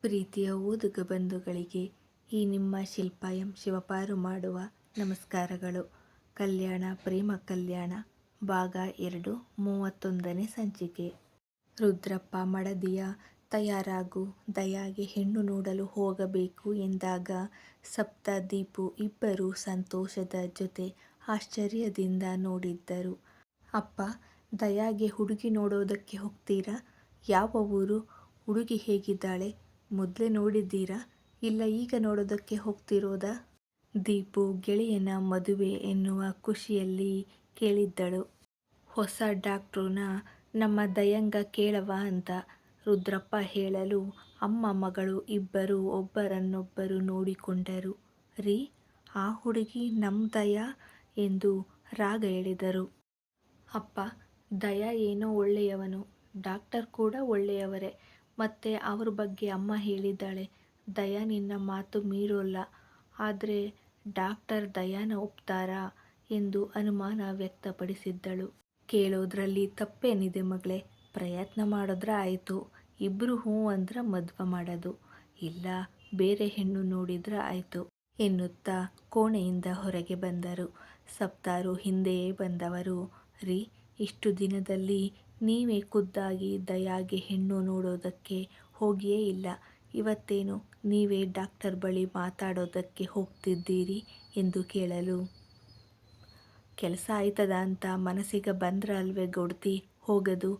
ಪ್ರೀತಿಯ ಓದುಗ ಬಂಧುಗಳಿಗೆ ಈ ನಿಮ್ಮ ಶಿಲ್ಪ ಎಂ ಶಿವಪಾರು ಮಾಡುವ ನಮಸ್ಕಾರಗಳು. ಕಲ್ಯಾಣ ಪ್ರೇಮ ಕಲ್ಯಾಣ ಭಾಗ 2 31ನೇ ಸಂಚಿಕೆ. ರುದ್ರಪ್ಪ ಮಡದಿಯ ತಯಾರಾಗು, ದಯಾಗೆ ಹೆಣ್ಣು ನೋಡಲು ಹೋಗಬೇಕು ಎಂದಾಗ ಸಪ್ತ ದೀಪು ಇಬ್ಬರೂ ಸಂತೋಷದ ಜೊತೆ ಆಶ್ಚರ್ಯದಿಂದ ನೋಡಿದ್ದರು. ಅಪ್ಪ, ದಯಾಗೆ ಹುಡುಗಿ ನೋಡೋದಕ್ಕೆ ಹೋಗ್ತೀರಾ? ಯಾವ ಊರು? ಹುಡುಗಿ ಹೇಗಿದ್ದಾಳೆ? ಮೊದಲೇ ನೋಡಿದ್ದೀರಾ, ಇಲ್ಲ ಈಗ ನೋಡೋದಕ್ಕೆ ಹೋಗ್ತಿರೋದಾ? ದೀಪು ಗೆಳೆಯನ ಮದುವೆ ಎನ್ನುವ ಖುಷಿಯಲ್ಲಿ ಕೇಳಿದ್ದಳು. ಹೊಸ ಡಾಕ್ಟ್ರುನ ನಮ್ಮ ದಯಂಗ ಕೇಳವ ಅಂತ ರುದ್ರಪ್ಪ ಹೇಳಲು ಅಮ್ಮ ಮಗಳು ಇಬ್ಬರೂ ಒಬ್ಬರನ್ನೊಬ್ಬರು ನೋಡಿಕೊಂಡರು. ರೀ, ಆ ಹುಡುಗಿ ನಮ್ ದಯಾ ಎಂದು ರಾಗ ಎಳೆದರು. ಅಪ್ಪ, ದಯಾ ಏನೋ ಒಳ್ಳೆಯವನು, ಡಾಕ್ಟರ್ ಕೂಡ ಒಳ್ಳೆಯವರೇ, ಮತ್ತೆ ಅವ್ರ ಬಗ್ಗೆ ಅಮ್ಮ ಹೇಳಿದ್ದಾಳೆ. ದಯಾ ನಿನ್ನ ಮಾತು ಮೀರೋಲ್ಲ. ಆದರೆ ಡಾಕ್ಟರ್ ದಯಾನ ಒಪ್ತಾರಾ ಎಂದು ಅನುಮಾನ ವ್ಯಕ್ತಪಡಿಸಿದ್ದಳು. ಕೇಳೋದ್ರಲ್ಲಿ ತಪ್ಪೇನಿದೆ ಮಗಳೇ, ಪ್ರಯತ್ನ ಮಾಡಿದ್ರೆ ಆಯಿತು. ಇಬ್ಬರು ಹ್ಞೂ ಅಂದ್ರೆ ಮದುವೆ ಮಾಡೋದು, ಇಲ್ಲ ಬೇರೆ ಹೆಣ್ಣು ನೋಡಿದ್ರೆ ಆಯಿತು ಎನ್ನುತ್ತಾ ಕೋಣೆಯಿಂದ ಹೊರಗೆ ಬಂದರು. ಸಪ್ತಾರು ಹಿಂದೆಯೇ ಬಂದವರು. ರೀ, ಇಷ್ಟು ದಿನದಲ್ಲಿ ನೀವೇ ಖುದ್ದಾಗಿ ದಯಾಗೆ ಹೆಣ್ಣು ನೋಡೋದಕ್ಕೆ ಹೋಗಿಯೇ ಇಲ್ಲ, ಇವತ್ತೇನು ನೀವೇ ಡಾಕ್ಟರ್ ಬಳಿ ಮಾತಾಡೋದಕ್ಕೆ ಹೋಗ್ತಿದ್ದೀರಿ ಎಂದು ಕೇಳಲು, ಕೆಲಸ ಆಯ್ತದ ಅಂತ ಮನಸ್ಸಿಗೆ ಬಂದ್ರ ಅಲ್ವೇ ಗೌಡ್ತಿ ಹೋಗೋದು.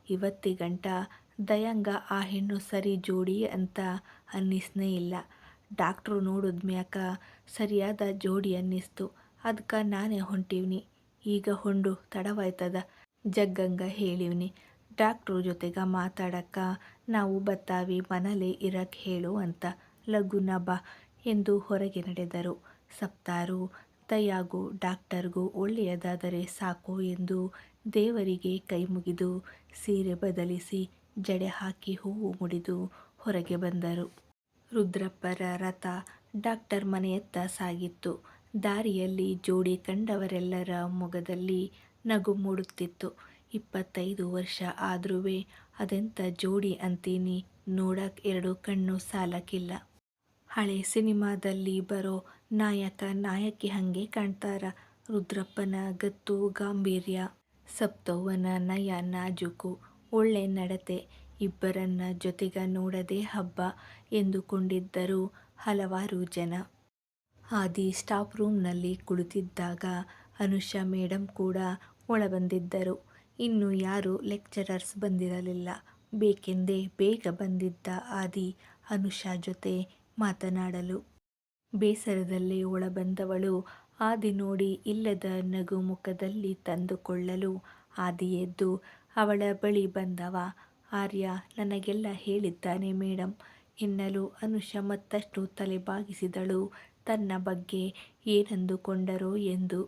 ಇವತ್ತಿಗಂಟ ದಯಾಂಗ ಆ ಹೆಣ್ಣು ಸರಿ ಜೋಡಿ ಅಂತ ಅನ್ನಿಸ್ನೇ ಇಲ್ಲ. ಡಾಕ್ಟ್ರು ನೋಡಿದ್ಮ್ಯಾಕ ಸರಿಯಾದ ಜೋಡಿ ಅನ್ನಿಸ್ತು, ಅದಕ್ಕೆ ನಾನೇ ಹೊಂಟಿವ್ನಿ. ಈಗ ಹೊಂಡು ತಡವಾಯ್ತದ ಜಗ್ಗಂಗ ಹೇಳಿವ್ನಿ. ಡಾಕ್ಟ್ರು ಜೊತೆಗೆ ಮಾತಾಡಕ್ಕ ನಾವು ಬತ್ತಾವಿ, ಮನೇಲೇ ಇರಕ್ಕೆ ಹೇಳು ಅಂತ. ಲಘುನ ಬಾ ಎಂದು ಹೊರಗೆ ನಡೆದರು. ಸಪ್ತಾರು ದಯಾಗೂ ಡಾಕ್ಟರ್ಗೂ ಒಳ್ಳೆಯದಾದರೆ ಸಾಕು ಎಂದು ದೇವರಿಗೆ ಕೈಮುಗಿದು ಸೀರೆ ಬದಲಿಸಿ ಜಡೆ ಹಾಕಿ ಹೂವು ಮುಡಿದು ಹೊರಗೆ ಬಂದರು. ರುದ್ರಪ್ಪರ ರಥ ಡಾಕ್ಟರ್ ಮನೆಯತ್ತ ಸಾಗಿತ್ತು. ದಾರಿಯಲ್ಲಿ ಜೋಡಿ ಕಂಡವರೆಲ್ಲರ ಮೊಗದಲ್ಲಿ ನಗು ಮೂಡುತ್ತಿತ್ತು. 25 ವರ್ಷ ಆದ್ರೂವೆ ಅದೆಂಥ ಜೋಡಿ ಅಂತೀನಿ, ನೋಡಕ್ ಎರಡು ಕಣ್ಣು ಸಾಲಕ್ಕಿಲ್ಲ. ಹಳೆ ಸಿನಿಮಾದಲ್ಲಿ ಬರೋ ನಾಯಕ ನಾಯಕಿ ಹಂಗೆ ಕಾಣ್ತಾರ. ರುದ್ರಪ್ಪನ ಗತ್ತು ಗಾಂಭೀರ್ಯ, ಸಪ್ತವ್ವನ ನಯ ನಾಜೂಕು, ಒಳ್ಳೆ ನಡತೆ, ಇಬ್ಬರನ್ನ ಜೊತೆಗ ನೋಡದೆ ಹಬ್ಬ ಎಂದುಕೊಂಡಿದ್ದರು ಹಲವಾರು ಜನ. ಆದಿ ಸ್ಟಾಫ್ ರೂಮ್ನಲ್ಲಿ ಕುಳಿತಿದ್ದಾಗ ಅನುಷಾ ಮೇಡಮ್ ಕೂಡ ಒಳಬಂದಿದ್ದರು. ಇನ್ನು ಯಾರೂ ಲೆಕ್ಚರರ್ಸ್ ಬಂದಿರಲಿಲ್ಲ. ಬೇಕೆಂದೇ ಬೇಗ ಬಂದಿದ್ದ ಆದಿ ಅನುಷಾ ಜೊತೆ ಮಾತನಾಡಲು. ಬೇಸರದಲ್ಲೇ ಒಳಬಂದವಳು ಆದಿ ನೋಡಿ ಇಲ್ಲದ ನಗು ಮುಖದಲ್ಲಿ ತಂದುಕೊಳ್ಳಲು ಆದಿ ಎದ್ದು ಅವಳ ಬಳಿ ಬಂದವ. ಆರ್ಯ ನನಗೆಲ್ಲ ಹೇಳಿದ್ದಾನೆ ಮೇಡಮ್ ಎನ್ನಲು ಅನುಷಾ ಮತ್ತಷ್ಟು ತಲೆ ಬಾಗಿಸಿದಳು, ತನ್ನ ಬಗ್ಗೆ ಏನಂದುಕೊಂಡರೋ ಎಂದು.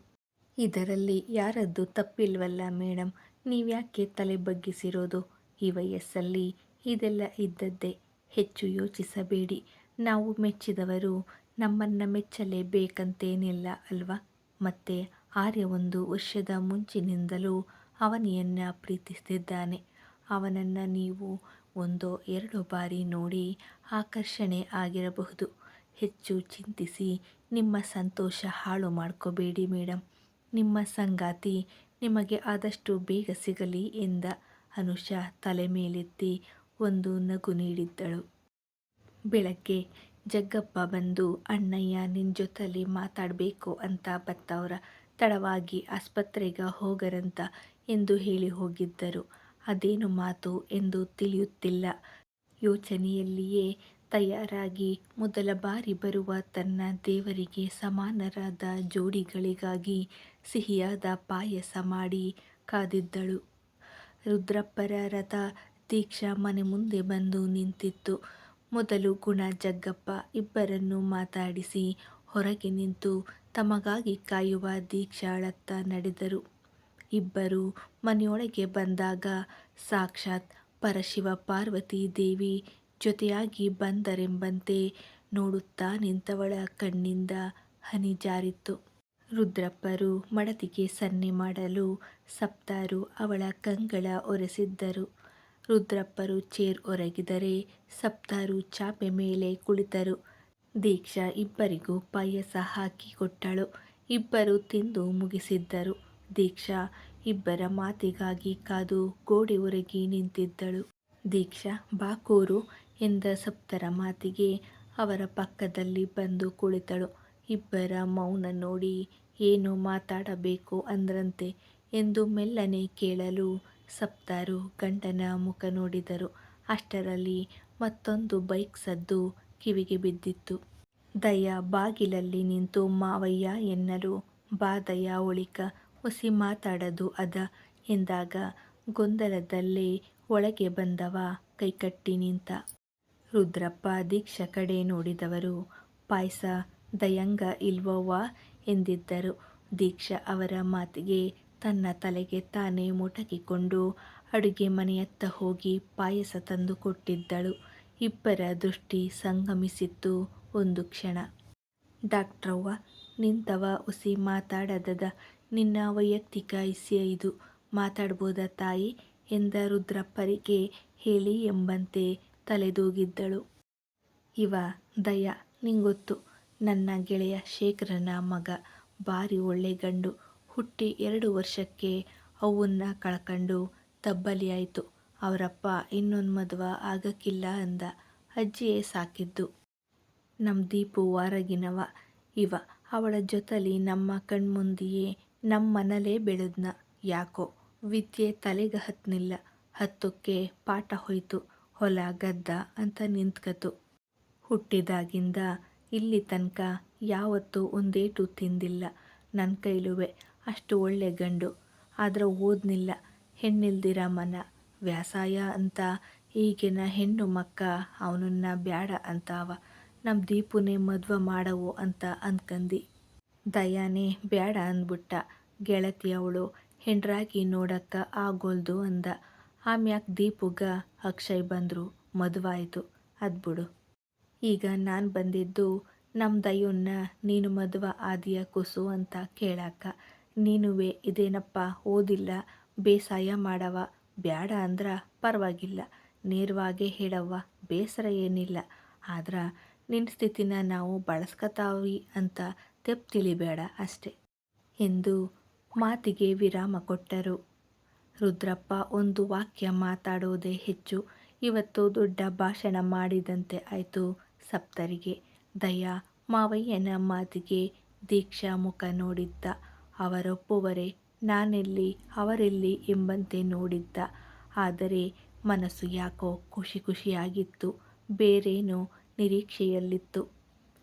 ಇದರಲ್ಲಿ ಯಾರದ್ದು ತಪ್ಪಿಲ್ವಲ್ಲ ಮೇಡಮ್, ನೀವ್ಯಾಕೆ ತಲೆ ಬಗ್ಗಿಸಿರೋದು? ಈ ವಯಸ್ಸಲ್ಲಿ ಇದೆಲ್ಲ ಇದ್ದದ್ದೇ, ಹೆಚ್ಚು ಯೋಚಿಸಬೇಡಿ. ನಾವು ಮೆಚ್ಚಿದವರು ನಮ್ಮನ್ನ ಮೆಚ್ಚಲೇಬೇಕಂತೇನಿಲ್ಲ ಅಲ್ವಾ? ಮತ್ತೆ ಆರ್ಯ 1 ವರ್ಷದ ಮುಂಚಿನಿಂದಲೂ ಅವನಿಯನ್ನ ಪ್ರೀತಿಸ್ತಿದ್ದಾನೆ. ಅವನನ್ನ ನೀವು 1-2 ಬಾರಿ ನೋಡಿ ಆಕರ್ಷಣೆ ಆಗಿರಬಹುದು. ಹೆಚ್ಚು ಚಿಂತಿಸಿ ನಿಮ್ಮ ಸಂತೋಷ ಹಾಳು ಮಾಡ್ಕೋಬೇಡಿ ಮೇಡಮ್. ನಿಮ್ಮ ಸಂಗಾತಿ ನಿಮಗೆ ಆದಷ್ಟು ಬೇಗ ಸಿಗಲಿ ಎಂದ. ಅನುಷಾ ತಲೆ ಮೇಲೆತ್ತಿ ಒಂದು ನಗು ನೀಡಿದ್ದಳು. ಬೆಳಗ್ಗೆ ಜಗ್ಗಪ್ಪ ಬಂದು ಅಣ್ಣಯ್ಯ ನಿನ್ ಜೊತೆಲಿ ಮಾತಾಡಬೇಕು ಅಂತ ಬತ್ತವ್ರ, ತಡವಾಗಿ ಆಸ್ಪತ್ರೆಗೆ ಹೋಗರಂತ ಎಂದು ಹೇಳಿ ಹೋಗಿದ್ದರು. ಅದೇನು ಮಾತು ಎಂದು ತಿಳಿಯುತ್ತಿಲ್ಲ. ಯೋಚನೆಯಲ್ಲಿಯೇ ತಯಾರಾಗಿ ಮೊದಲ ಬಾರಿ ಬರುವ ತನ್ನ ದೇವರಿಗೆ ಸಮಾನರಾದ ಜೋಡಿಗಳಿಗಾಗಿ ಸಿಹಿಯಾದ ಪಾಯಸ ಮಾಡಿ ಕಾದಿದ್ದಳು. ರುದ್ರಪ್ಪರ ರಥ ದೀಕ್ಷಾ ಮನೆ ಮುಂದೆ ಬಂದು ನಿಂತಿತ್ತು. ಮೊದಲು ಗುಣ ಜಗ್ಗಪ್ಪ ಇಬ್ಬರನ್ನು ಮಾತಾಡಿಸಿ ಹೊರಗೆ ನಿಂತು ತಮಗಾಗಿ ಕಾಯುವ ದೀಕ್ಷಾಳತ್ತ ನಡೆದರು. ಇಬ್ಬರು ಮನೆಯೊಳಗೆ ಬಂದಾಗ ಸಾಕ್ಷಾತ್ ಪರಶಿವ ಪಾರ್ವತಿ ದೇವಿ ಜೊತೆಯಾಗಿ ಬಂದರೆಂಬಂತೆ ನೋಡುತ್ತಾ ನಿಂತವಳ ಕಣ್ಣಿಂದ ಹನಿ ಜಾರಿತ್ತು. ರುದ್ರಪ್ಪರು ಮಡದಿಗೆ ಸನ್ನೆ ಮಾಡಲು ಸಪ್ತಾರು ಅವಳ ಕಂಗಳ ಒರೆಸಿದ್ದರು. ರುದ್ರಪ್ಪರು ಚೇರ್ ಒರಗಿದರೆ ಸಪ್ತಾರು ಚಾಪೆ ಮೇಲೆ ಕುಳಿತರು. ದೀಕ್ಷಾ ಇಬ್ಬರಿಗೂ ಪಾಯಸ ಹಾಕಿ ಕೊಟ್ಟಳು. ಇಬ್ಬರು ತಿಂದು ಮುಗಿಸಿದ್ದರು. ದೀಕ್ಷಾ ಇಬ್ಬರ ಮಾತಿಗಾಗಿ ಕಾದು ಗೋಡೆ ಒರಗಿ ನಿಂತಿದ್ದಳು. ದೀಕ್ಷಾ ಬಾ ಕೂರು ಎಂದ ಸಪ್ತರ ಮಾತಿಗೆ ಅವರ ಪಕ್ಕದಲ್ಲಿ ಬಂದು ಕುಳಿತಳು. ಇಬ್ಬರ ಮೌನ ನೋಡಿ ಏನು ಮಾತಾಡಬೇಕು ಅಂದ್ರಂತೆ ಎಂದು ಮೆಲ್ಲನೆ ಕೇಳಲು ಸಪ್ತಾರು ಗಂಡನ ಮುಖ ನೋಡಿದರು. ಅಷ್ಟರಲ್ಲಿ ಮತ್ತೊಂದು ಬೈಕ್ ಸದ್ದು ಕಿವಿಗೆ ಬಿದ್ದಿತ್ತು. ದಯಾ ಬಾಗಿಲಲ್ಲಿ ನಿಂತು ಮಾವಯ್ಯ ಎನ್ನಲು, ಬಾ ದಯಾ ಒಳಿಕ ಒಸಿ ಮಾತಾಡದು ಅದ ಎಂದಾಗ ಗೊಂದಲದಲ್ಲೇ ಒಳಗೆ ಬಂದವ ಕೈಕಟ್ಟಿ ನಿಂತ. ರುದ್ರಪ್ಪ ದೀಕ್ಷಾ ಕಡೆ ನೋಡಿದವರು ಪಾಯ್ಸ ದಯಂಗ ಇಲ್ವವ್ವ ಎಂದಿದ್ದರು. ದೀಕ್ಷಾ ಅವರ ಮಾತಿಗೆ ತನ್ನ ತಲೆಗೆ ತಾನೇ ಮುಟಕಿಕೊಂಡು ಅಡುಗೆ ಮನೆಯತ್ತ ಹೋಗಿ ಪಾಯಸ ತಂದು ಕೊಟ್ಟಿದ್ದಳು. ಇಬ್ಬರ ದೃಷ್ಟಿ ಸಂಗಮಿಸಿತ್ತು ಒಂದು ಕ್ಷಣ. ಡಾಕ್ಟ್ರವ್ವ ನಿಂತವ ಒಸಿ ಮಾತಾಡದದ, ನಿನ್ನ ವೈಯಕ್ತಿಕ ಇಸ್ಯ ಇದು, ಮಾತಾಡ್ಬೋದ ತಾಯಿ ಎಂದ ರುದ್ರಪ್ಪರಿಗೆ ಹೇಳಿ ಎಂಬಂತೆ ತಲೆದೂಗಿದ್ದಳು. ಇವ ದಯಾ ನಿಂಗೊತ್ತು, ನನ್ನ ಗೆಳೆಯ ಶೇಖರನ ಮಗ, ಭಾರಿ ಒಳ್ಳೆ ಗಂಡು. ಹುಟ್ಟಿ 2 ವರ್ಷಕ್ಕೆ ಅವ್ವನ್ನ ಕಳ್ಕಂಡು ತಬ್ಬಲಿ ಆಯ್ತು. ಅವರಪ್ಪ ಇನ್ನೊಂದು ಮದ್ವ ಆಗಕ್ಕಿಲ್ಲ ಅಂದ. ಅಜ್ಜಿಯೇ ಸಾಕಿದ್ದು. ನಮ್ ದೀಪು ವಾರಗಿನವ. ಇವ ಅವಳ ಜೊತಲಿ ನಮ್ಮ ಕಣ್ಮುಂದಿಯೇ ನಮ್ಮನಲೇ ಬೆಳೆದ್ನ. ಯಾಕೋ ವಿದ್ಯೆ ತಲೆಗ ಹತ್ನಿಲ್ಲ. ಹತ್ತೊಕ್ಕೆ ಪಾಠ ಹೋಯ್ತು. ಹೊಲ ಗದ್ದ ಅಂತ ನಿಂತ್ಕತು. ಹುಟ್ಟಿದಾಗಿಂದ ಇಲ್ಲಿ ತನ್ಕ ಯಾವತ್ತೂ ಒಂದೇಟು ತಿಂದಿಲ್ಲ ನನ್ನ ಕೈಲುವೆ. ಅಷ್ಟು ಒಳ್ಳೆ ಗಂಡು. ಆದ್ರ ಓದ್ನಿಲ್ಲ. ಹೆಣ್ಣಿಲ್ದಿರ ಮನ. ವ್ಯಾಸಾಯ ಅಂತ ಈಗಿನ ಹೆಣ್ಣು ಮಕ್ಕ ಅವನನ್ನ ಬ್ಯಾಡ ಅಂತಾವ. ನಮ್ ದೀಪುನೇ ಮದ್ವ ಮಾಡವು ಅಂತ ಅಂದ್ಕಂದಿ. ದಯಾನೇ ಬ್ಯಾಡ ಅಂದ್ಬಿಟ್ಟ. ಗೆಳತಿ ಅವಳು ಹೆಂಡ್ರಾಗಿ ನೋಡಕ್ಕ ಆಗೋಲ್ದು ಅಂದ. ಆಮ್ಯಾಕ್ ದೀಪುಗ ಅಕ್ಷಯ್ ಬಂದ್ರು, ಮದ್ವಾಯ್ತು. ಅದ್ಬಿಡು. ಈಗ ನಾನ್ ಬಂದಿದ್ದು ನಮ್ ದಯುನ್ನ ನೀನು ಮದ್ವ ಆದಿಯ ಕುಸು ಅಂತ ಕೇಳಾಕ. ನೀನುವೆ ಇದೇನಪ್ಪ ಓದಿಲ್ಲ, ಬೇಸಾಯ ಮಾಡವ, ಬ್ಯಾಡ ಅಂದ್ರ ಪರ್ವಾಗಿಲ್ಲ, ನೇರ್ವಾಗೇ ಹೇಳವ್ವ, ಬೇಸರ ಏನಿಲ್ಲ. ಆದ್ರ ನಿನ್ ಸ್ಥಿತಿನ ನಾವು ಬಳಸ್ಕತಾವಿ ಅಂತ ತೆಪ್ ತಿಳಿಬೇಡ ಅಷ್ಟೆ ಎಂದು ಮಾತಿಗೆ ವಿರಾಮ ಕೊಟ್ಟರು. ರುದ್ರಪ್ಪ ಒಂದು ವಾಕ್ಯ ಮಾತಾಡೋದೇ ಹೆಚ್ಚು. ಇವತ್ತು ದೊಡ್ಡ ಭಾಷಣ ಮಾಡಿದಂತೆ ಆಯ್ತು ಸಪ್ತರಿಗೆ. ದಯಾ ಮಾವಯ್ಯನ ಮಾತಿಗೆ ದೀಕ್ಷಾ ಮುಖ ನೋಡಿದ್ದ. ಅವರೊಪ್ಪುವರೆ, ನಾನೆಲ್ಲಿ ಅವರೆಲ್ಲಿ ಎಂಬಂತೆ ನೋಡಿದ್ದ. ಆದರೆ ಮನಸ್ಸು ಯಾಕೋ ಖುಷಿ ಖುಷಿಯಾಗಿತ್ತು. ಬೇರೇನೋ ನಿರೀಕ್ಷೆಯಲ್ಲಿತ್ತು.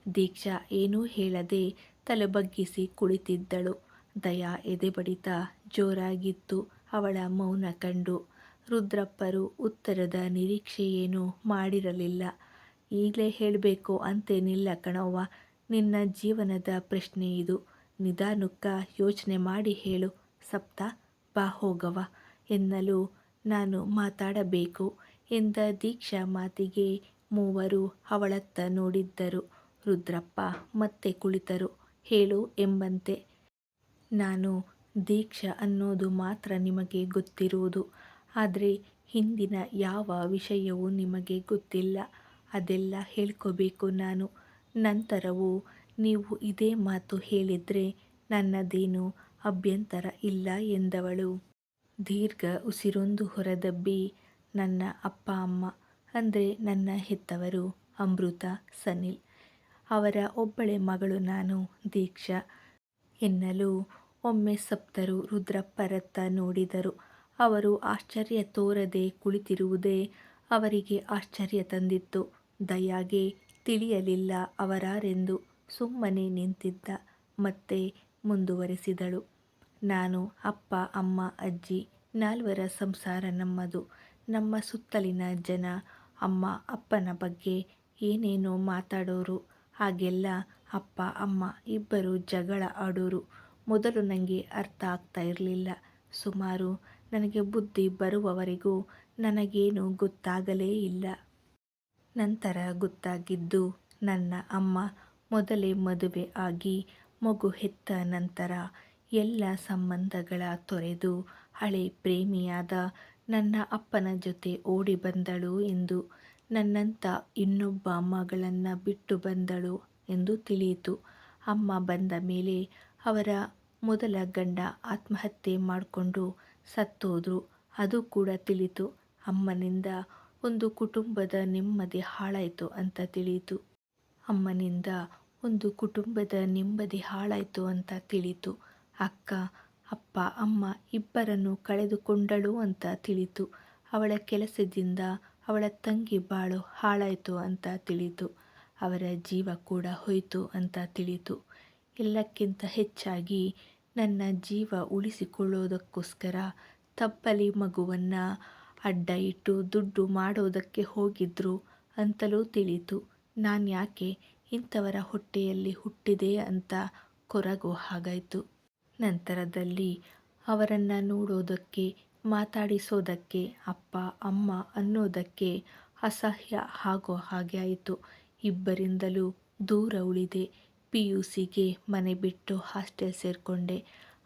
ದೀಕ್ಷಾ ಏನೂ ಹೇಳದೆ ತಲೆ ಬಗ್ಗಿಸಿ ಕುಳಿತಿದ್ದಳು. ದಯಾ ಎದೆಬಡಿತ ಜೋರಾಗಿತ್ತು ಅವಳ ಮೌನ ಕಂಡು. ರುದ್ರಪ್ಪರು ಉತ್ತರದ ನಿರೀಕ್ಷೆಯೇನೂ ಮಾಡಿರಲಿಲ್ಲ. ಈಗ್ಲೇ ಹೇಳಬೇಕು ಅಂತೇನಿಲ್ಲ ಕಣವ್ವ, ನಿನ್ನ ಜೀವನದ ಪ್ರಶ್ನೆ ಇದು. ನಿಧಾನುಕ್ಕ ಯೋಚನೆ ಮಾಡಿ ಹೇಳು ಸಪ್ತಾ, ಬಾ ಹೋಗವ ಎನ್ನಲು ನಾನು ಮಾತಾಡಬೇಕು ಎಂದ ದೀಕ್ಷಾ ಮಾತಿಗೆ ಮೂವರು ಅವಳತ್ತ ನೋಡಿದ್ದರು. ರುದ್ರಪ್ಪ ಮತ್ತೆ ಕುಳಿತರು. ಹೇಳು ಎಂಬಂತೆ. ನಾನು ದೀಕ್ಷಾ ಅನ್ನೋದು ಮಾತ್ರ ನಿಮಗೆ ಗೊತ್ತಿರುವುದು. ಆದ್ರೆ ಹಿಂದಿನ ಯಾವ ವಿಷಯವೂ ನಿಮಗೆ ಗೊತ್ತಿಲ್ಲ. ಅದೆಲ್ಲ ಹೇಳ್ಕೋಬೇಕು ನಾನು. ನಂತರವೂ ನೀವು ಇದೇ ಮಾತು ಹೇಳಿದ್ರೆ ನನ್ನದೇನೂ ಅಭ್ಯಂತರ ಇಲ್ಲ ಎಂದವಳು. ದೀರ್ಘ ಉಸಿರೊಂದು ಹೊರದಬ್ಬಿ, ನನ್ನ ಅಪ್ಪ ಅಮ್ಮ ಅಂದ್ರೆ ನನ್ನ ಹೆತ್ತವರು ಅಮೃತ, ಸನಿಲ್. ಅವರ ಒಬ್ಬಳೆ ಮಗಳು ನಾನು, ದೀಕ್ಷಾ ಎನ್ನಲು ಒಮ್ಮೆ ಸಪ್ತರು ರುದ್ರಪ್ಪರತ್ತ ನೋಡಿದರು. ಅವರು ಆಶ್ಚರ್ಯ ತೋರದೆ ಕುಳಿತಿರುವುದೇ ಅವರಿಗೆ ಆಶ್ಚರ್ಯ ತಂದಿತ್ತು. ದಯಾಗೆ ತಿಳಿಯಲಿಲ್ಲ ಅವರಾರೆಂದು. ಸುಮ್ಮನೆ ನಿಂತಿದ್ದ. ಮತ್ತೆ ಮುಂದುವರೆಸಿದಳು. ನಾನು ಅಪ್ಪ ಅಮ್ಮ ಅಜ್ಜಿ 4 ಸಂಸಾರ ನಮ್ಮದು. ನಮ್ಮ ಸುತ್ತಲಿನ ಜನ ಅಮ್ಮ ಅಪ್ಪನ ಬಗ್ಗೆ ಏನೇನೋ ಮಾತಾಡೋರು. ಆಗೆಲ್ಲ ಅಪ್ಪ ಅಮ್ಮ ಇಬ್ಬರು ಜಗಳ ಆಡೋರು. ಮೊದಲು ನನಗೆ ಅರ್ಥ ಆಗ್ತಾ ಇರಲಿಲ್ಲ. ಸುಮಾರು ನನಗೆ ಬುದ್ಧಿ ಬರುವವರೆಗೂ ನನಗೇನು ಗೊತ್ತಾಗಲೇ ಇಲ್ಲ. ನಂತರ ಗೊತ್ತಾಗಿದ್ದು, ನನ್ನ ಅಮ್ಮ ಮೊದಲೇ ಮದುವೆ ಆಗಿ ಮಗು ಹೆತ್ತ ನಂತರ ಎಲ್ಲ ಸಂಬಂಧಗಳ ತೊರೆದು ಹಳೆ ಪ್ರೇಮಿಯಾದ ನನ್ನ ಅಪ್ಪನ ಜೊತೆ ಓಡಿ ಬಂದಳು ಎಂದು, ನನ್ನಂಥ ಇನ್ನೊಬ್ಬ ಮಗಳನ್ನು ಬಿಟ್ಟು ಬಂದಳು ಎಂದು ತಿಳಿಯಿತು. ಅಮ್ಮ ಬಂದ ಮೇಲೆ ಅವರ ಮೊದಲ ಗಂಡ ಆತ್ಮಹತ್ಯೆ ಮಾಡಿಕೊಂಡು ಸತ್ತೋದ್ರು. ಅದು ಕೂಡ ತಿಳಿಯಿತು. ಅಮ್ಮನಿಂದ ಒಂದು ಕುಟುಂಬದ ನೆಮ್ಮದಿ ಹಾಳಾಯಿತು ಅಂತ ತಿಳಿಯಿತು. ಅಮ್ಮನಿಂದ ಒಂದು ಕುಟುಂಬದ ನೆಮ್ಮದಿ ಹಾಳಾಯಿತು ಅಂತ ತಿಳಿಯಿತು. ಅಕ್ಕ, ಅಪ್ಪ, ಅಮ್ಮ ಇಬ್ಬರನ್ನು ಕಳೆದುಕೊಂಡಳು ಅಂತ ತಿಳಿಯಿತು. ಅವಳ ಕೆಲಸದಿಂದ ಅವಳ ತಂಗಿ ಬಾಳು ಹಾಳಾಯಿತು ಅಂತ ತಿಳಿಯಿತು. ಅವರ ಜೀವ ಕೂಡ ಹೋಯಿತು ಅಂತ ತಿಳಿಯಿತು. ಎಲ್ಲಕ್ಕಿಂತ ಹೆಚ್ಚಾಗಿ ನನ್ನ ಜೀವ ಉಳಿಸಿಕೊಳ್ಳೋದಕ್ಕೋಸ್ಕರ ತಬ್ಬಲಿ ಮಗುವನ್ನು ಅಡ್ಡ ಇಟ್ಟು ದುಡ್ಡು ಮಾಡೋದಕ್ಕೆ ಹೋಗಿದ್ರು ಅಂತಲೂ ತಿಳಿಯಿತು. ನಾನು ಯಾಕೆ ಇಂಥವರ ಹೊಟ್ಟೆಯಲ್ಲಿ ಹುಟ್ಟಿದೆ ಅಂತ ಕೊರಗೋ ಹಾಗಾಯಿತು. ನಂತರದಲ್ಲಿ ಅವರನ್ನು ನೋಡೋದಕ್ಕೆ, ಮಾತಾಡಿಸೋದಕ್ಕೆ, ಅಪ್ಪ ಅಮ್ಮ ಅನ್ನೋದಕ್ಕೆ ಅಸಹ್ಯ ಆಗೋ ಹಾಗೆ ಆಯಿತು. ಇಬ್ಬರಿಂದಲೂ ದೂರ ಉಳಿದೆ. PUCಗೆ ಮನೆ ಬಿಟ್ಟು ಹಾಸ್ಟೆಲ್ ಸೇರಿಕೊಂಡೆ.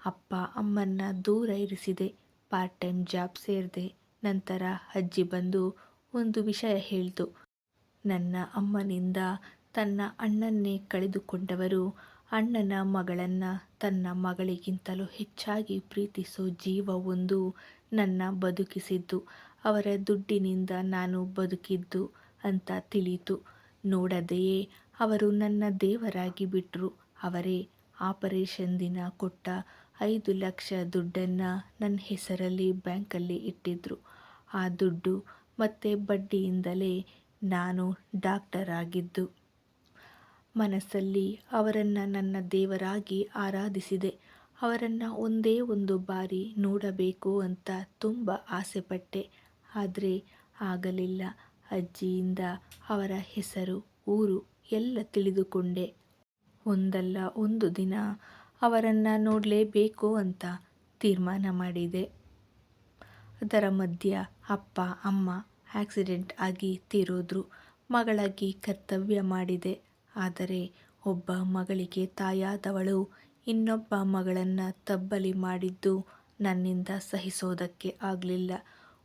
ಅಪ್ಪ ಅಮ್ಮನ್ನ ದೂರ ಇರಿಸಿದೆ. ಪಾರ್ಟ್ ಟೈಮ್ ಜಾಬ್ ಸೇರಿದೆ. ನಂತರ ಅಜ್ಜಿ ಬಂದು ಒಂದು ವಿಷಯ ಹೇಳ್ತು. ನನ್ನ ಅಮ್ಮನಿಂದ ತನ್ನ ಅಣ್ಣನ್ನೇ ಕಳೆದುಕೊಂಡವರು ಅಣ್ಣನ ಮಗಳನ್ನು ತನ್ನ ಮಗಳಿಗಿಂತಲೂ ಹೆಚ್ಚಾಗಿ ಪ್ರೀತಿಸೋ ಜೀವವೊಂದು ನನ್ನ ಬದುಕಿಸಿದ್ದು, ಅವರ ದುಡ್ಡಿನಿಂದ ನಾನು ಬದುಕಿದ್ದು ಅಂತ ತಿಳಿಯಿತು. ನೋಡದೆಯೇ ಅವರು ನನ್ನ ದೇವರಾಗಿ ಬಿಟ್ಟರು. ಅವರೇ ಆಪರೇಷನ್ ದಿನ ಕೊಟ್ಟ 5 ಲಕ್ಷ ದುಡ್ಡನ್ನು ನನ್ನ ಹೆಸರಲ್ಲಿ ಬ್ಯಾಂಕಲ್ಲಿ ಇಟ್ಟಿದ್ರು. ಆ ದುಡ್ಡು ಮತ್ತು ಬಡ್ಡಿಯಿಂದಲೇ ನಾನು ಡಾಕ್ಟರ್ ಆಗಿದ್ದು. ಮನಸ್ಸಲ್ಲಿ ಅವರನ್ನು ನನ್ನ ದೇವರಾಗಿ ಆರಾಧಿಸಿದೆ. ಅವರನ್ನು ಒಂದೇ ಒಂದು ಬಾರಿ ನೋಡಬೇಕು ಅಂತ ತುಂಬ ಆಸೆಪಟ್ಟೆ. ಆದರೆ ಆಗಲಿಲ್ಲ. ಅಜ್ಜಿಯಿಂದ ಅವರ ಹೆಸರು, ಊರು ಎಲ್ಲ ತಿಳಿದುಕೊಂಡೆ. ಒಂದಲ್ಲ ಒಂದು ದಿನ ಅವರನ್ನು ನೋಡಲೇಬೇಕು ಅಂತ ತೀರ್ಮಾನ ಮಾಡಿದೆ. ಅದರ ಮಧ್ಯ ಅಪ್ಪ ಅಮ್ಮ ಆಕ್ಸಿಡೆಂಟ್ ಆಗಿ ತೀರೋದ್ರು. ಮಗಳಾಗಿ ಕರ್ತವ್ಯ ಮಾಡಿದೆ. ಆದರೆ ಒಬ್ಬ ಮಗಳಿಗೆ ತಾಯಾದವಳು ಇನ್ನೊಬ್ಬ ಮಗಳನ್ನು ತಬ್ಬಲಿ ಮಾಡಿದ್ದು ನನ್ನಿಂದ ಸಹಿಸೋದಕ್ಕೆ ಆಗಲಿಲ್ಲ.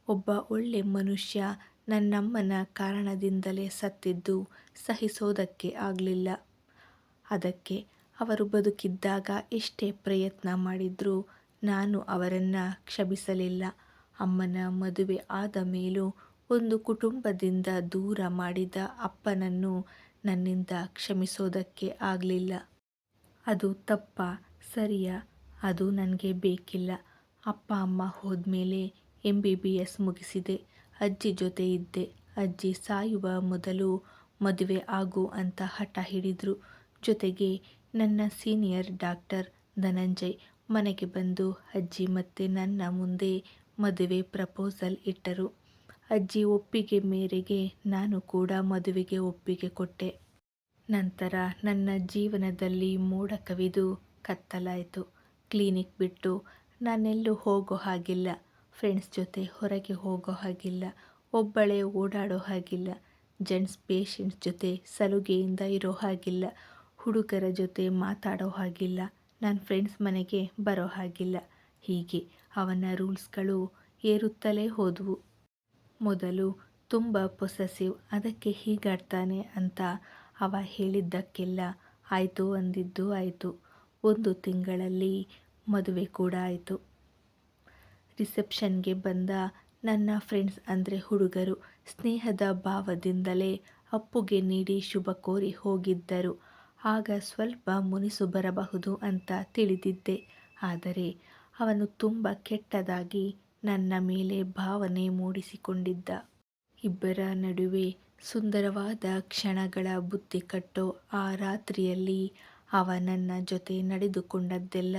ಒಬ್ಬ ಒಳ್ಳೆ ಮನುಷ್ಯ ನನ್ನಮ್ಮನ ಕಾರಣದಿಂದಲೇ ಸತ್ತಿದ್ದು ಸಹಿಸೋದಕ್ಕೆ ಆಗಲಿಲ್ಲ. ಅದಕ್ಕೆ ಅವರು ಬದುಕಿದ್ದಾಗ ಎಷ್ಟೇ ಪ್ರಯತ್ನ ಮಾಡಿದರೂ ನಾನು ಅವರನ್ನು ಕ್ಷಮಿಸಲಿಲ್ಲ. ಅಮ್ಮನ ಮದುವೆ ಆದ ಮೇಲೂ ಒಂದು ಕುಟುಂಬದಿಂದ ದೂರ ಮಾಡಿದ ಅಪ್ಪನನ್ನು ನನ್ನಿಂದ ಕ್ಷಮಿಸೋದಕ್ಕೆ ಆಗಲಿಲ್ಲ. ಅದು ತಪ್ಪಾ ಸರಿಯಾ ಅದು ನನಗೆ ಬೇಕಿಲ್ಲ. ಅಪ್ಪ ಅಮ್ಮ ಹೋದ್ಮೇಲೆ MBBS ಮುಗಿಸಿದೆ. ಅಜ್ಜಿ ಜೊತೆ ಇದ್ದೆ. ಅಜ್ಜಿ ಸಾಯುವ ಮೊದಲು ಮದುವೆ ಆಗು ಅಂತ ಹಠ ಹಿಡಿದ್ರು. ಜೊತೆಗೆ ನನ್ನ ಸೀನಿಯರ್ ಡಾಕ್ಟರ್ ಧನಂಜಯ್ ಮನೆಗೆ ಬಂದು ಅಜ್ಜಿ ಮತ್ತು ನನ್ನ ಮುಂದೆ ಮದುವೆ ಪ್ರಪೋಸಲ್ ಇಟ್ಟರು. ಅಜ್ಜಿ ಒಪ್ಪಿಗೆ ಮೇರೆಗೆ ನಾನು ಕೂಡ ಮದುವೆಗೆ ಒಪ್ಪಿಗೆ ಕೊಟ್ಟೆ. ನಂತರ ನನ್ನ ಜೀವನದಲ್ಲಿ ಮೋಡ ಕವಿದು ಕತ್ತಲಾಯಿತು. ಕ್ಲಿನಿಕ್ ಬಿಟ್ಟು ನಾನೆಲ್ಲೂ ಹೋಗೋ ಹಾಗಿಲ್ಲ. ಫ್ರೆಂಡ್ಸ್ ಜೊತೆ ಹೊರಗೆ ಹೋಗೋ ಹಾಗಿಲ್ಲ. ಒಬ್ಬಳೇ ಓಡಾಡೋ ಹಾಗಿಲ್ಲ. ಜೆಂಟ್ಸ್ ಪೇಷಂಟ್ಸ್ ಜೊತೆ ಸಲುಗೆಯಿಂದ ಇರೋ ಹಾಗಿಲ್ಲ. ಹುಡುಗರ ಜೊತೆ ಮಾತಾಡೋ ಹಾಗಿಲ್ಲ. ನನ್ನ ಫ್ರೆಂಡ್ಸ್ ಮನೆಗೆ ಬರೋ ಹಾಗಿಲ್ಲ. ಹೀಗೆ ಅವನ ರೂಲ್ಸ್ಗಳು ಏರುತ್ತಲೇ ಹೋದವು. ಮೊದಲು ತುಂಬ ಪೊಸೆಸಿವ್, ಅದಕ್ಕೆ ಹೀಗಾಡ್ತಾನೆ ಅಂತ ಅವ ಹೇಳಿದ್ದಕ್ಕೆಲ್ಲ ಆಯಿತು ಅಂದಿದ್ದು ಆಯಿತು. 1 ತಿಂಗಳಲ್ಲಿ ಮದುವೆ ಕೂಡ ಆಯಿತು. ರಿಸೆಪ್ಷನ್ಗೆ ಬಂದ ನನ್ನ ಫ್ರೆಂಡ್ಸ್ ಅಂದರೆ ಹುಡುಗರು ಸ್ನೇಹದ ಭಾವದಿಂದಲೇ ಅಪ್ಪುಗೆ ನೀಡಿ ಶುಭ ಕೋರಿ ಹೋಗಿದ್ದರು. ಆಗ ಸ್ವಲ್ಪ ಮುನಿಸು ಬರಬಹುದು ಅಂತ ತಿಳಿದಿದ್ದೆ. ಆದರೆ ಅವನು ತುಂಬ ಕೆಟ್ಟದಾಗಿ ನನ್ನ ಮೇಲೆ ಭಾವನೆ ಮೂಡಿಸಿಕೊಂಡಿದ್ದ. ಇಬ್ಬರ ನಡುವೆ ಸುಂದರವಾದ ಕ್ಷಣಗಳ ಬುತ್ತಿ ಕಟ್ಟೋ ಆ ರಾತ್ರಿಯಲ್ಲಿ ಅವ ನನ್ನ ಜೊತೆ ನಡೆದುಕೊಂಡದ್ದೆಲ್ಲ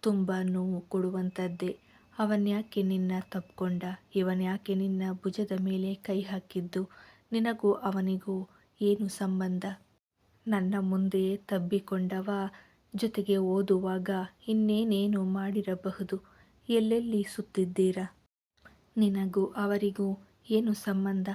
ತುಂಬ ನೋವು ಕೊಡುವಂಥದ್ದೇ. ಅವನ್ಯಾಕೆ ನಿನ್ನ ತಪ್ಕೊಂಡ, ಇವನ್ಯಾಕೆ ನಿನ್ನ ಭುಜದ ಮೇಲೆ ಕೈ ಹಾಕಿದ್ದು, ನಿನಗೂ ಅವನಿಗೂ ಏನು ಸಂಬಂಧ? ನನ್ನ ಮುಂದೆಯೇ ತಬ್ಬಿಕೊಂಡವ ಜೊತೆಗೆ ಓದುವಾಗ ಇನ್ನೇನೇನು ಮಾಡಿರಬಹುದು. ಎಲ್ಲೆಲ್ಲಿ ಸುತ್ತಿದ್ದೀರಾ? ನಿನಗೂ ಅವರಿಗೂ ಏನು ಸಂಬಂಧ?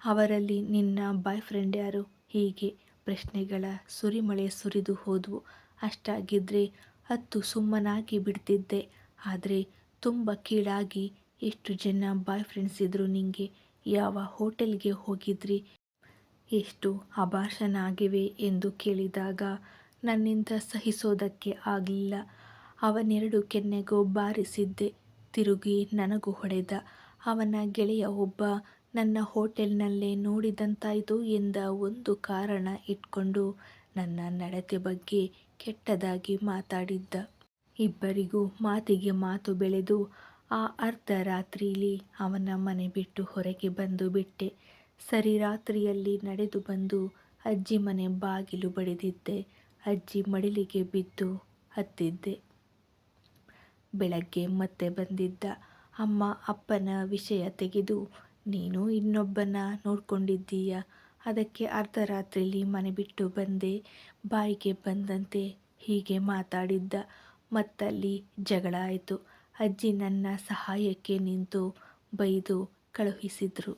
ಅವರಲ್ಲಿ ನಿನ್ನ ಬಾಯ್ ಫ್ರೆಂಡ್ ಯಾರು? ಹೀಗೆ ಪ್ರಶ್ನೆಗಳ ಸುರಿಮಳೆ ಸುರಿದು ಹೋದವು. ಅಷ್ಟಾಗಿದ್ರೆ 10 ಸುಮ್ಮನಾಗಿ ಬಿಡ್ತಿದ್ದೆ. ಆದರೆ ತುಂಬ ಕೀಳಾಗಿ ಎಷ್ಟು ಜನ ಬಾಯ್ ಫ್ರೆಂಡ್ಸ್ ಇದ್ದರು ನಿನಗೆ? ಯಾವ ಹೋಟೆಲ್ಗೆ ಹೋಗಿದ್ರಿ? ಎಷ್ಟು ಅಭಾಷಣ ಆಗಿವೆ ಎಂದು ಕೇಳಿದಾಗ ನನ್ನಿಂದ ಸಹಿಸೋದಕ್ಕೆ ಆಗಲಿಲ್ಲ. ಅವನೆರಡು ಕೆನ್ನೆಗೂ ಬಾರಿಸಿದ್ದೆ. ತಿರುಗಿ ನನಗೂ ಹೊಡೆದ. ಅವನ ಗೆಳೆಯ ಒಬ್ಬ ನನ್ನ ಹೋಟೆಲ್ನಲ್ಲೇ ನೋಡಿದಂತಾಯಿತು ಎಂದ ಒಂದು ಕಾರಣ ಇಟ್ಕೊಂಡು ನನ್ನ ನಡತೆ ಬಗ್ಗೆ ಕೆಟ್ಟದಾಗಿ ಮಾತಾಡಿದ್ದ. ಇಬ್ಬರಿಗೂ ಮಾತಿಗೆ ಮಾತು ಬೆಳೆದು ಆ ಅರ್ಧ ರಾತ್ರಿಲಿ ಅವನ ಮನೆ ಬಿಟ್ಟು ಹೊರಗೆ ಬಂದು ಬಿಟ್ಟೆ. ಸರಿ ರಾತ್ರಿಯಲ್ಲಿ ನಡೆದು ಬಂದು ಅಜ್ಜಿ ಮನೆ ಬಾಗಿಲು ಬಡಿದಿದ್ದೆ. ಅಜ್ಜಿ ಮಡಿಲಿಗೆ ಬಿದ್ದು ಹತ್ತಿದ್ದೆ. ಬೆಳಗ್ಗೆ ಮತ್ತೆ ಬಂದಿದ್ದ. ಅಮ್ಮ ಅಪ್ಪನ ವಿಷಯ ತೆಗೆದು, ನೀನು ಇನ್ನೊಬ್ಬನ ನೋಡ್ಕೊಂಡಿದ್ದೀಯ, ಅದಕ್ಕೆ ಅರ್ಧ ರಾತ್ರಿಲಿ ಮನೆ ಬಿಟ್ಟು ಬಂದೆ, ಬಾಯಿಗೆ ಬಂದಂತೆ ಹೀಗೆ ಮಾತಾಡಿದ್ದ. ಮತ್ತಲ್ಲಿ ಜಗಳ ಆಯಿತು. ಅಜ್ಜಿ ನನ್ನ ಸಹಾಯಕ್ಕೆ ನಿಂತು ಬೈದು ಕಳುಹಿಸಿದ್ರು.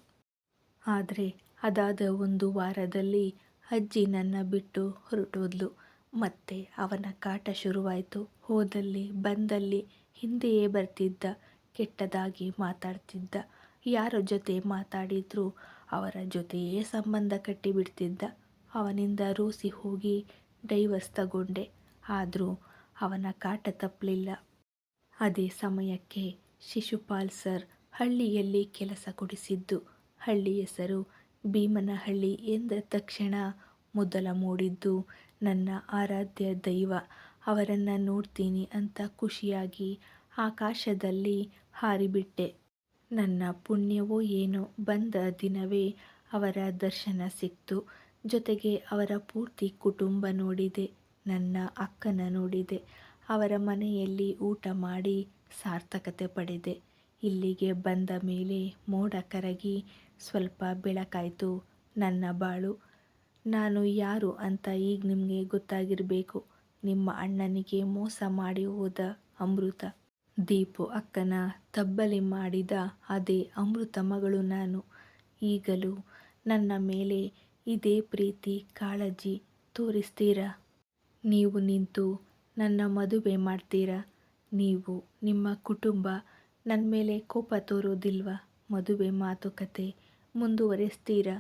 ಆದರೆ ಅದಾದ ಒಂದು ವಾರದಲ್ಲಿ ಅಜ್ಜಿ ನನ್ನ ಬಿಟ್ಟು ಹೊರಟೋದ್ಲು. ಮತ್ತೆ ಅವನ ಕಾಟ ಶುರುವಾಯಿತು. ಹೋದಲ್ಲಿ ಬಂದಲ್ಲಿ ಹಿಂದೆಯೇ ಬರ್ತಿದ್ದ. ಕೆಟ್ಟದಾಗಿ ಮಾತಾಡ್ತಿದ್ದ. ಯಾರ ಜೊತೆ ಮಾತಾಡಿದ್ರೂ ಅವರ ಜೊತೆಯೇ ಸಂಬಂಧ ಕಟ್ಟಿಬಿಡ್ತಿದ್ದ. ಅವನಿಂದ ರೋಸಿ ಹೋಗಿ ಡೈವರ್ಸ್ ತಗೊಂಡೆ. ಆದರೂ ಅವನ ಕಾಟ ತಪ್ಪಲಿಲ್ಲ. ಅದೇ ಸಮಯಕ್ಕೆ ಶಿಶುಪಾಲ್ ಸರ್ ಹಳ್ಳಿಯಲ್ಲಿ ಕೆಲಸ ಕೊಡಿಸಿದ್ದು. ಹಳ್ಳಿ ಹೆಸರು ಭೀಮನಹಳ್ಳಿ ಎಂದ ತಕ್ಷಣ ಮೊದಲ ಮೂಡಿದ್ದು ನನ್ನ ಆರಾಧ್ಯ ದೈವ. ಅವರನ್ನು ನೋಡ್ತೀನಿ ಅಂತ ಖುಷಿಯಾಗಿ ಆಕಾಶದಲ್ಲಿ ಹಾರಿಬಿಟ್ಟೆ. ನನ್ನ ಪುಣ್ಯವೋ ಏನೋ ಬಂದ ದಿನವೇ ಅವರ ದರ್ಶನ ಸಿಕ್ತು. ಜೊತೆಗೆ ಅವರ ಪೂರ್ತಿ ಕುಟುಂಬ ನೋಡಿದೆ. ನನ್ನ ಅಕ್ಕನ ನೋಡಿದೆ. ಅವರ ಮನೆಯಲ್ಲಿ ಊಟ ಮಾಡಿ ಸಾರ್ಥಕತೆ ಪಡೆದೆ. ಇಲ್ಲಿಗೆ ಬಂದ ಮೇಲೆ ಮೋಡ ಕರಗಿ ಸ್ವಲ್ಪ ಬೆಳಕಾಯಿತು ನನ್ನ ಬಾಳು. ನಾನು ಯಾರು ಅಂತ ಈಗ ನಿಮಗೆ ಗೊತ್ತಾಗಿರಬೇಕು. ನಿಮ್ಮ ಅಣ್ಣನಿಗೆ ಮೋಸ ಮಾಡಿ ಹೋದ ಅಮೃತ. ದೀಪು ಅಕ್ಕನ ತಬ್ಬಲಿ ಮಾಡಿದ ಅದೇ ಅಮೃತ ಮಗಳು ನಾನು. ಈಗಲೂ ನನ್ನ ಮೇಲೆ ಇದೇ ಪ್ರೀತಿ ಕಾಳಜಿ ತೋರಿಸ್ತೀರಾ? ನೀವು ನಿಂತು ನನ್ನ ಮದುವೆ ಮಾಡ್ತೀರಾ? ನೀವು ನಿಮ್ಮ ಕುಟುಂಬ ನನ್ನ ಮೇಲೆ ಕೋಪ ತೋರೋದಿಲ್ವಾ? ಮದುವೆ ಮಾತುಕತೆ ಮುಂದುವರೆಸ್ತೀರಾ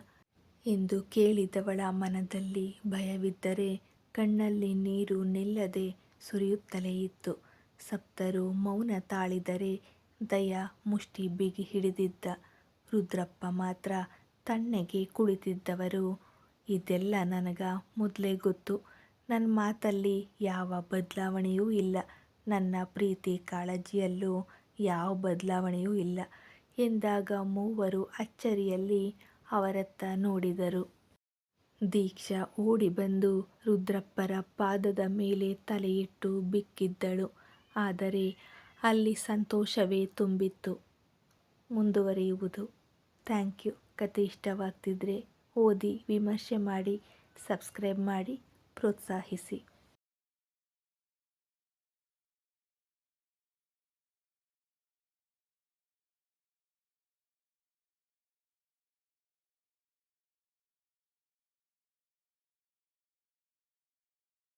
ಎಂದು ಕೇಳಿದವಳ ಮನದಲ್ಲಿ ಭಯವಿದ್ದರೆ ಕಣ್ಣಲ್ಲಿ ನೀರು ನಿಲ್ಲದೆ ಸುರಿಯುತ್ತಲೇ ಇತ್ತು. ಸಪ್ತರು ಮೌನ ತಾಳಿದರೆ ದಯ ಮುಷ್ಟಿ ಬಿಗಿ ಹಿಡಿದಿದ್ದ. ರುದ್ರಪ್ಪ ಮಾತ್ರ ತಣ್ಣಗೆ ಕುಳಿತಿದ್ದವರು. ಇದೆಲ್ಲ ನನಗ ಮೊದಲೇ ಗೊತ್ತು. ನನ್ನ ಮಾತಲ್ಲಿ ಯಾವ ಬದಲಾವಣೆಯೂ ಇಲ್ಲ. ನನ್ನ ಪ್ರೀತಿ ಕಾಳಜಿಯಲ್ಲೂ ಯಾವ ಬದಲಾವಣೆಯೂ ಇಲ್ಲ ಎಂದಾಗ ಮೂವರು ಅಚ್ಚರಿಯಲ್ಲಿ ಅವರತ್ತ ನೋಡಿದರು. ದೀಕ್ಷಾ ಓಡಿ ಬಂದು ರುದ್ರಪ್ಪರ ಪಾದದ ಮೇಲೆ ತಲೆಯಿಟ್ಟು ಬಿಕ್ಕಿದ್ದಳು. ಆದರೆ ಅಲ್ಲಿ ಸಂತೋಷವೇ ತುಂಬಿತ್ತು. ಮುಂದುವರಿಯುವುದು. Thank you. ಕತೆ ಇಷ್ಟವಾಗ್ತಿದ್ರೆ ಓದಿ ವಿಮರ್ಶೆ ಮಾಡಿ, ಸಬ್ಸ್ಕ್ರೈಬ್ ಮಾಡಿ, ಪ್ರೋತ್ಸಾಹಿಸಿ.